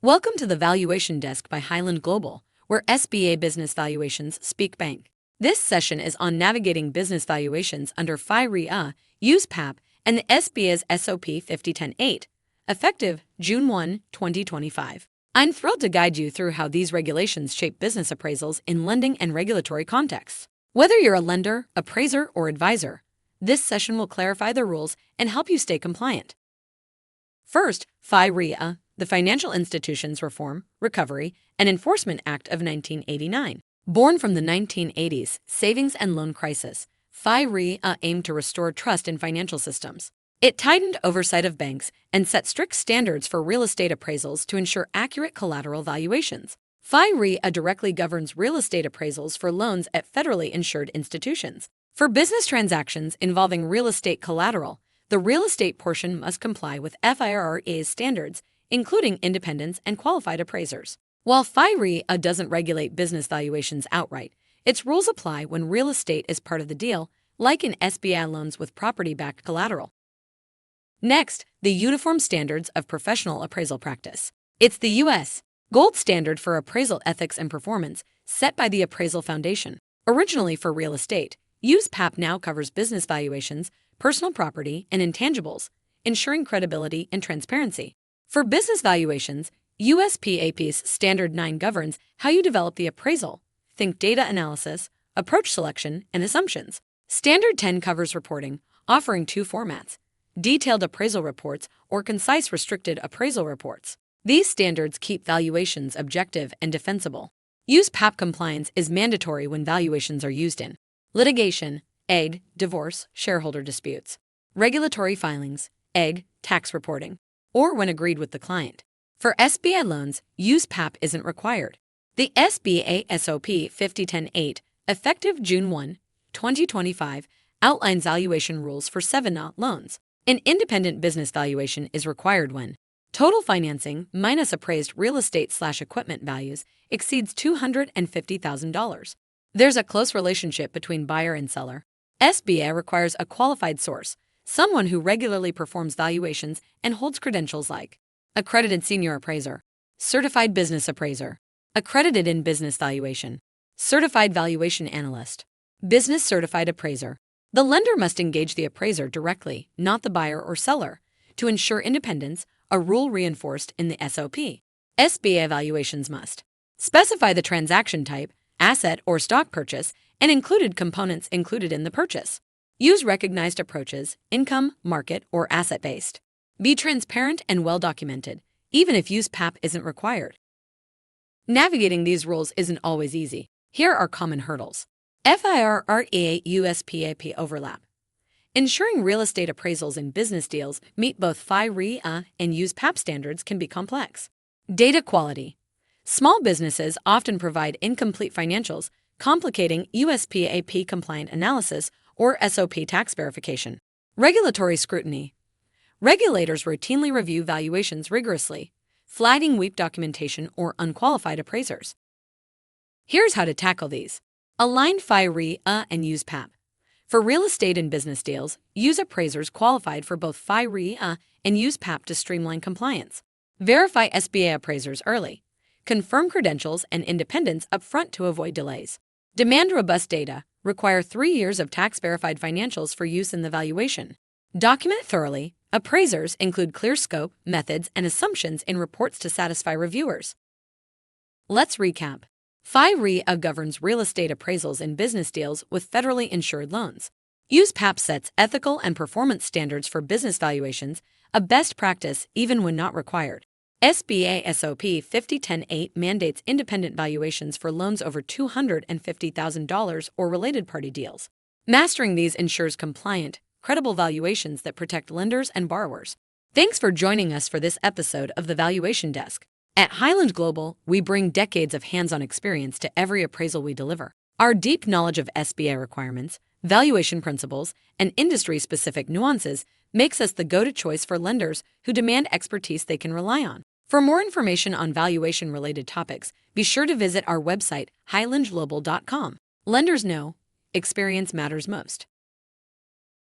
Welcome to the Valuation Desk by Highland Global, where SBA Business Valuations speak bank. This session is on navigating business valuations under FIRREA, USPAP, and the SBA's SOP 5010-8, effective June 1, 2025. I'm thrilled to guide you through how these regulations shape business appraisals in lending and regulatory contexts. Whether you're a lender, appraiser, or advisor, this session will clarify the rules and help you stay compliant. First, FIRREA, the Financial Institutions Reform, Recovery, and Enforcement Act of 1989. Born from the 1980s savings and loan crisis, FIRREA aimed to restore trust in financial systems. It tightened oversight of banks and set strict standards for real estate appraisals to ensure accurate collateral valuations. FIRREA directly governs real estate appraisals for loans at federally insured institutions. For business transactions involving real estate collateral, the real estate portion must comply with FIRREA's standards, including independence and qualified appraisers. While FIRREA doesn't regulate business valuations outright, its rules apply when real estate is part of the deal, like in SBA loans with property-backed collateral. Next, the Uniform Standards of Professional Appraisal Practice. It's the U.S. gold standard for appraisal ethics and performance set by the Appraisal Foundation. Originally for real estate, USPAP now covers business valuations, personal property, and intangibles, ensuring credibility and transparency. For business valuations, USPAP's Standard 9 governs how you develop the appraisal. Think data analysis, approach selection, and assumptions. Standard 10 covers reporting, offering two formats: detailed appraisal reports or concise restricted appraisal reports. These standards keep valuations objective and defensible. USPAP compliance is mandatory when valuations are used in litigation, EG, divorce, shareholder disputes, regulatory filings, EG, tax reporting, or when agreed with the client. For SBA loans, USPAP isn't required. The SBA SOP 5010-8, effective June 1, 2025, outlines valuation rules for 7-not loans. An independent business valuation is required when total financing minus appraised real estate/equipment values exceeds $250,000. There's a close relationship between buyer and seller. SBA requires a qualified source, someone who regularly performs valuations and holds credentials like accredited senior appraiser, certified business appraiser, accredited in business valuation, certified valuation analyst, business certified appraiser. The lender must engage the appraiser directly, not the buyer or seller, to ensure independence, a rule reinforced in the SOP. SBA valuations must specify the transaction type, asset or stock purchase, and included components included in the purchase. Use recognized approaches, income, market, or asset-based. Be transparent and well-documented, even if USPAP isn't required. Navigating these rules isn't always easy. Here are common hurdles. FIRREA USPAP overlap. Ensuring real estate appraisals in business deals meet both FIRREA and USPAP standards can be complex. Data quality. Small businesses often provide incomplete financials, complicating USPAP-compliant analysis or SOP tax verification. Regulatory scrutiny. Regulators routinely review valuations rigorously, flagging weak documentation or unqualified appraisers. Here's how to tackle these. Align FIRREA and USPAP. For real estate and business deals, use appraisers qualified for both FIRREA and USPAP to streamline compliance. Verify SBA appraisers early. Confirm credentials and independence upfront to avoid delays. Demand robust data. Require 3 years of tax-verified financials for use in the valuation. Document thoroughly. Appraisers include clear scope, methods, and assumptions in reports to satisfy reviewers. Let's recap. FIRREA governs real estate appraisals in business deals with federally insured loans. USPAP sets ethical and performance standards for business valuations, a best practice even when not required. SBA SOP 5010-8 mandates independent valuations for loans over $250,000 or related party deals. Mastering these ensures compliant, credible valuations that protect lenders and borrowers. Thanks for joining us for this episode of the Valuation Desk. At Highland Global, we bring decades of hands-on experience to every appraisal we deliver. Our deep knowledge of SBA requirements, valuation principles, and industry-specific nuances makes us the go-to choice for lenders who demand expertise they can rely on. For more information on valuation-related topics, be sure to visit our website, highlandglobal.com. Lenders know, experience matters most.